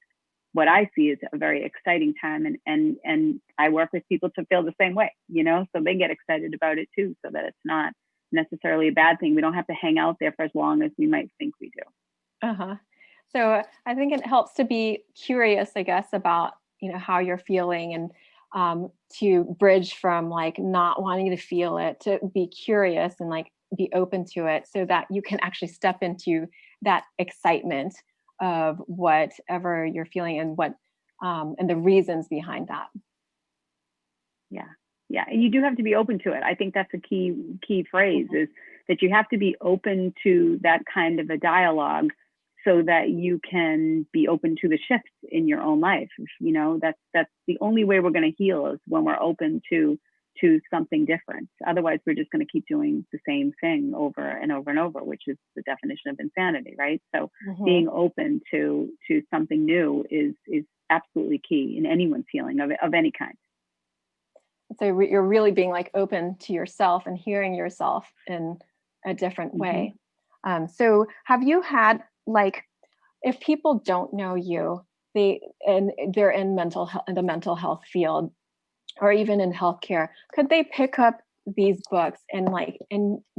what I see is a very exciting time. And I work with people to feel the same way, so they get excited about it too, so that it's not necessarily a bad thing. We don't have to hang out there for as long as we might think we do. Uh-huh. So I think it helps to be curious, I guess, about, how you're feeling, and to bridge from like not wanting to feel it to be curious and like be open to it, so that you can actually step into that excitement of whatever you're feeling, and and the reasons behind that. Yeah. And you do have to be open to it. I think that's a key phrase, is that you have to be open to that kind of a dialogue, so that you can be open to the shifts in your own life. That's the only way we're going to heal, is when we're open to something different. Otherwise, we're just going to keep doing the same thing over and over and over, which is the definition of insanity, right? So being open to something new is absolutely key in anyone's healing of any kind. So you're really being like open to yourself and hearing yourself in a different way. So have you had, like, if people don't know you, they're in the mental health field, or even in healthcare, could they pick up these books and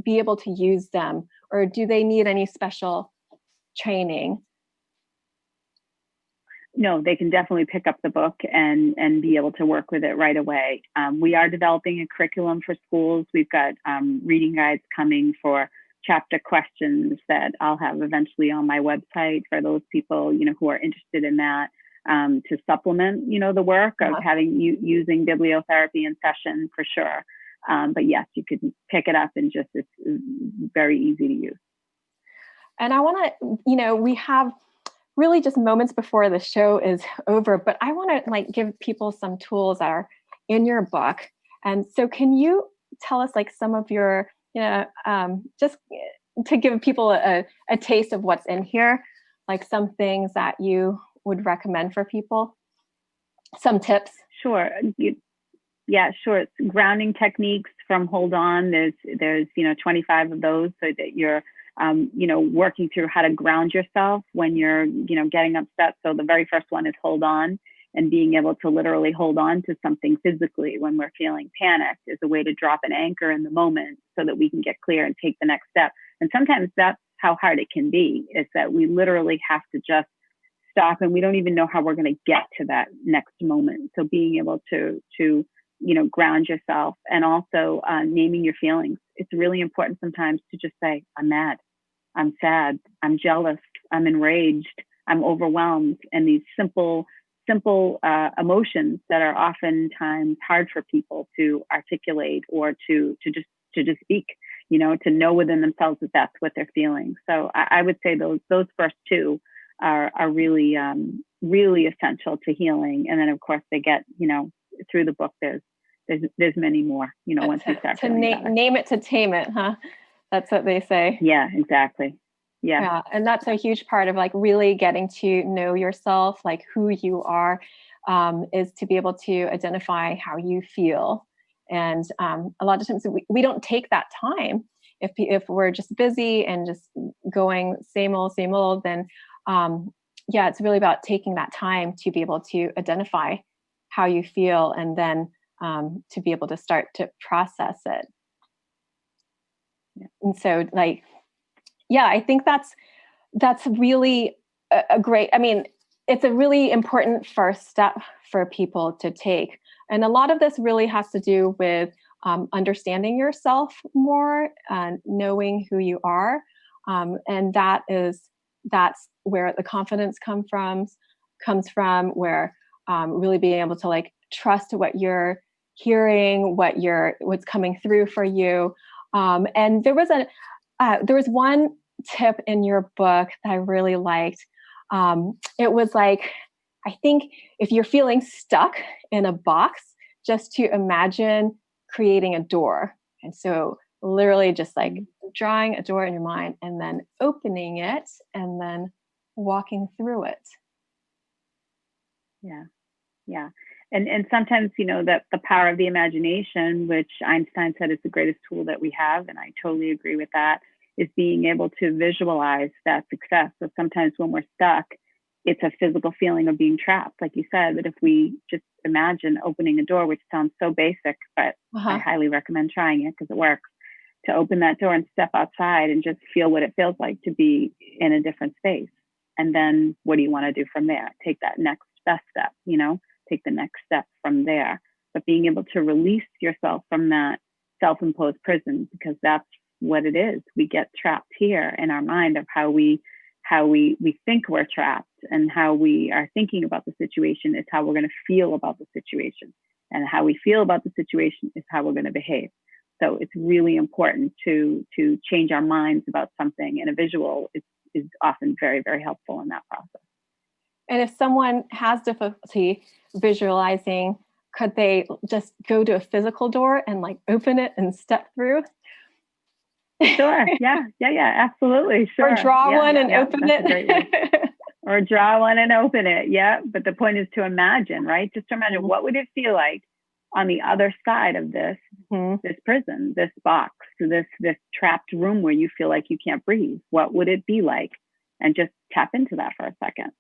be able to use them, or do they need any special training? No, they can definitely pick up the book and be able to work with it right away. We are developing a curriculum for schools. We've got reading guides coming for chapter questions that I'll have eventually on my website for those people, who are interested in that, to supplement, the work of using bibliotherapy in session, for sure. But yes, you could pick it up, and it's very easy to use. And I want to, we have really just moments before the show is over, but I want to give people some tools that are in your book. And so can you tell us some of your, just to give people a taste of what's in here, some things that you would recommend for people, some tips? Sure. Yeah, sure. It's grounding techniques from Hold On. There's 25 of those, so that you're working through how to ground yourself when you're getting upset. So the very first one is Hold On, and being able to literally hold on to something physically when we're feeling panicked is a way to drop an anchor in the moment, so that we can get clear and take the next step. And sometimes that's how hard it can be, is that we literally have to just stop, and we don't even know how we're going to get to that next moment. So being able to ground yourself, and also naming your feelings. It's really important sometimes to just say, I'm mad, I'm sad, I'm jealous, I'm enraged, I'm overwhelmed. And these simple emotions that are oftentimes hard for people to articulate, or to just speak, to know within themselves that that's what they're feeling. So I would say those first two are really, really essential to healing. And then of course they get, through the book, there's many more, once we start to name it to tame it, huh? That's what they say. Yeah, exactly. Yeah. And that's a huge part of really getting to know yourself, who you are, is to be able to identify how you feel. And a lot of times we don't take that time. If we're just busy and just going same old, then it's really about taking that time to be able to identify how you feel, and then to be able to start to process it. Yeah. And so I think that's really a great, it's a really important first step for people to take. And a lot of this really has to do with understanding yourself more, knowing who you are. And that's where the confidence comes from, where really being able to trust what you're hearing, what's coming through for you. And there was one tip in your book that I really liked. It was I think if you're feeling stuck in a box, just to imagine creating a door. And so literally just drawing a door in your mind, and then opening it, and then walking through it. Yeah. And sometimes, that the power of the imagination, which Einstein said is the greatest tool that we have, and I totally agree with that, is being able to visualize that success. So sometimes when we're stuck, it's a physical feeling of being trapped, like you said. But if we just imagine opening a door, which sounds so basic, but I highly recommend trying it because it works, to open that door and step outside and just feel what it feels like to be in a different space. And then what do you want to do from there? Take that next best step, take the next step from there. But being able to release yourself from that self-imposed prison, because that's what it is. We get trapped here in our mind of how we think we're trapped, and how we are thinking about the situation is how we're going to feel about the situation. And how we feel about the situation is how we're going to behave. So it's really important to change our minds about something, and a visual is often very, very helpful in that process. And if someone has difficulty visualizing, could they just go to a physical door and like open it and step through? Sure. Yeah, absolutely. Sure. Or draw one and open it. Or draw one and open it. Yeah. But the point is to imagine, right? Just to imagine what would it feel like on the other side of this prison, this box, this trapped room where you feel like you can't breathe. What would it be like? And just tap into that for a second.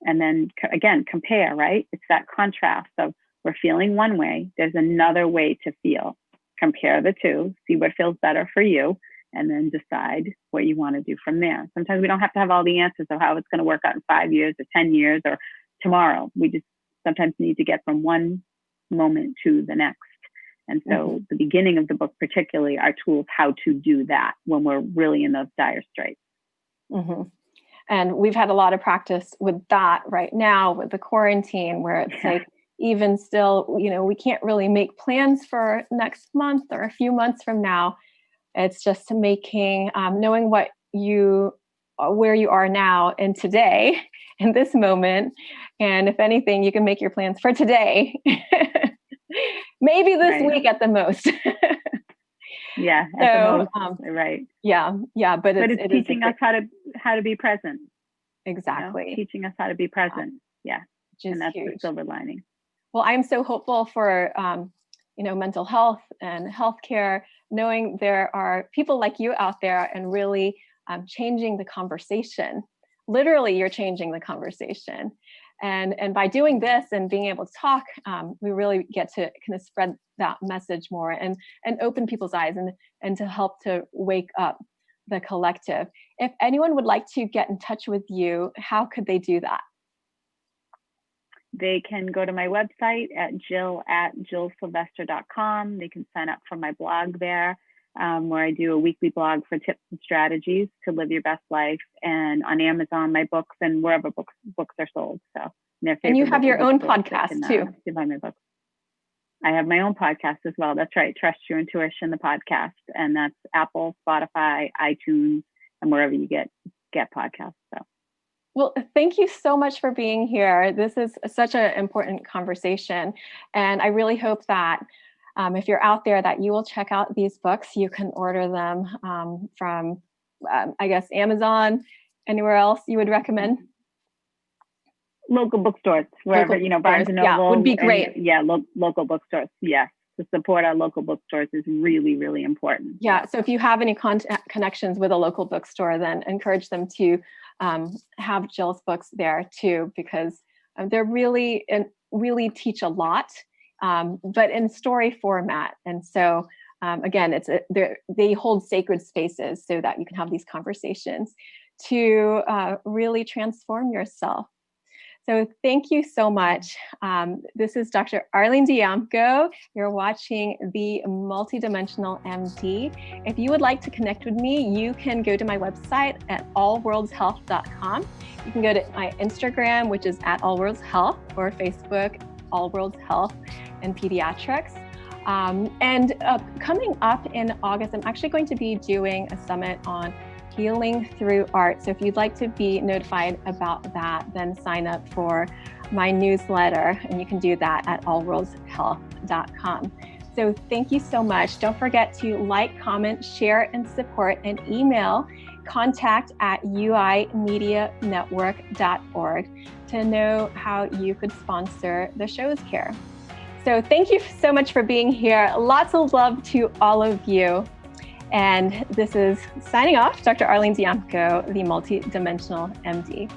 And then again, compare, right? It's that contrast of, we're feeling one way, there's another way to feel. Compare the two, see what feels better for you, and then decide what you want to do from there. Sometimes we don't have to have all the answers of how it's going to work out in 5 years or 10 years or tomorrow. We just sometimes need to get from one moment to the next. And so the beginning of the book particularly are tools how to do that when we're really in those dire straits. And we've had a lot of practice with that right now with the quarantine, where it's like, even still, we can't really make plans for next month or a few months from now. It's just making, knowing where you are now and today, in this moment. And if anything, you can make your plans for today. Maybe this week at the most. Yeah. At the most, right. Yeah. But it's teaching us how to be present. Exactly. Teaching us how to be present. Yeah. And that's huge. the silver lining. Well, I'm so hopeful for, mental health and healthcare, knowing there are people like you out there and really changing the conversation. Literally, you're changing the conversation. And by doing this and being able to talk, we really get to kind of spread that message more and open people's eyes and to help to wake up the collective. If anyone would like to get in touch with you, how could they do that? They can go to my website at jill@jillsylvester.com. They can sign up for my blog there, where I do a weekly blog for tips and strategies to live your best life, and on Amazon, my books, and wherever books are sold. So, and you have your own podcast too. Buy my books. I have my own podcast as well. That's right. Trust Your Intuition, the podcast. And that's Apple, Spotify, iTunes, and wherever you get podcasts. So. Well, thank you so much for being here. This is such an important conversation. And I really hope that if you're out there, that you will check out these books. You can order them from, I guess, Amazon, anywhere else you would recommend? Local bookstores, wherever, Barnes & Noble. Yeah, would be great. Local bookstores. Yes. To support our local bookstores is really, really important. Yeah. So if you have any connections with a local bookstore, then encourage them to have Jill's books there too, because they're really teach a lot, but in story format. And so again, they hold sacred spaces so that you can have these conversations to really transform yourself. So thank you so much. This is Dr. Arlene Diamco. You're watching the MultiDimensional MD. If you would like to connect with me, you can go to my website at allworldshealth.com. You can go to my Instagram, which is at allworldshealth, or Facebook, allworldshealth and pediatrics. And coming up in August, I'm actually going to be doing a summit on healing through art. So if you'd like to be notified about that, then sign up for my newsletter, and you can do that at allworldshealth.com. So thank you so much. Don't forget to like, comment, share, and support, and email contact@uimedianetwork.org to know how you could sponsor the show's care. So thank you so much for being here. Lots of love to all of you. And this is signing off, Dr. Arlene Diamco, the MultiDimensional MD.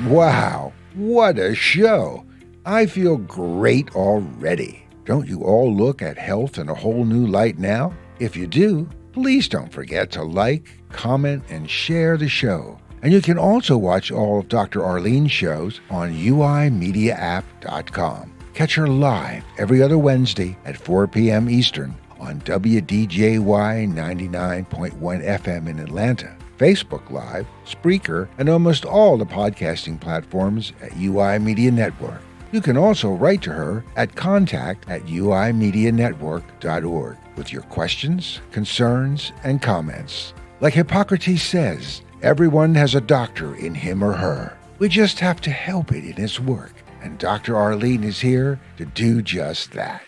Wow, what a show! I feel great already. Don't you all look at health in a whole new light now? If you do, please don't forget to like, comment, and share the show. And you can also watch all of Dr. Arlene's shows on uimediaapp.com. Catch her live every other Wednesday at 4 p.m. Eastern on WDJY 99.1 FM in Atlanta, Facebook Live, Spreaker, and almost all the podcasting platforms at UI Media Network. You can also write to her at contact@uimedianetwork.org with your questions, concerns, and comments. Like Hippocrates says, everyone has a doctor in him or her. We just have to help it in its work. And Dr. Arlene is here to do just that.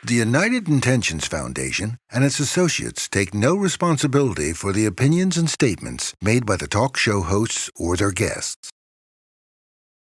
The United Intentions Foundation and its associates take no responsibility for the opinions and statements made by the talk show hosts or their guests.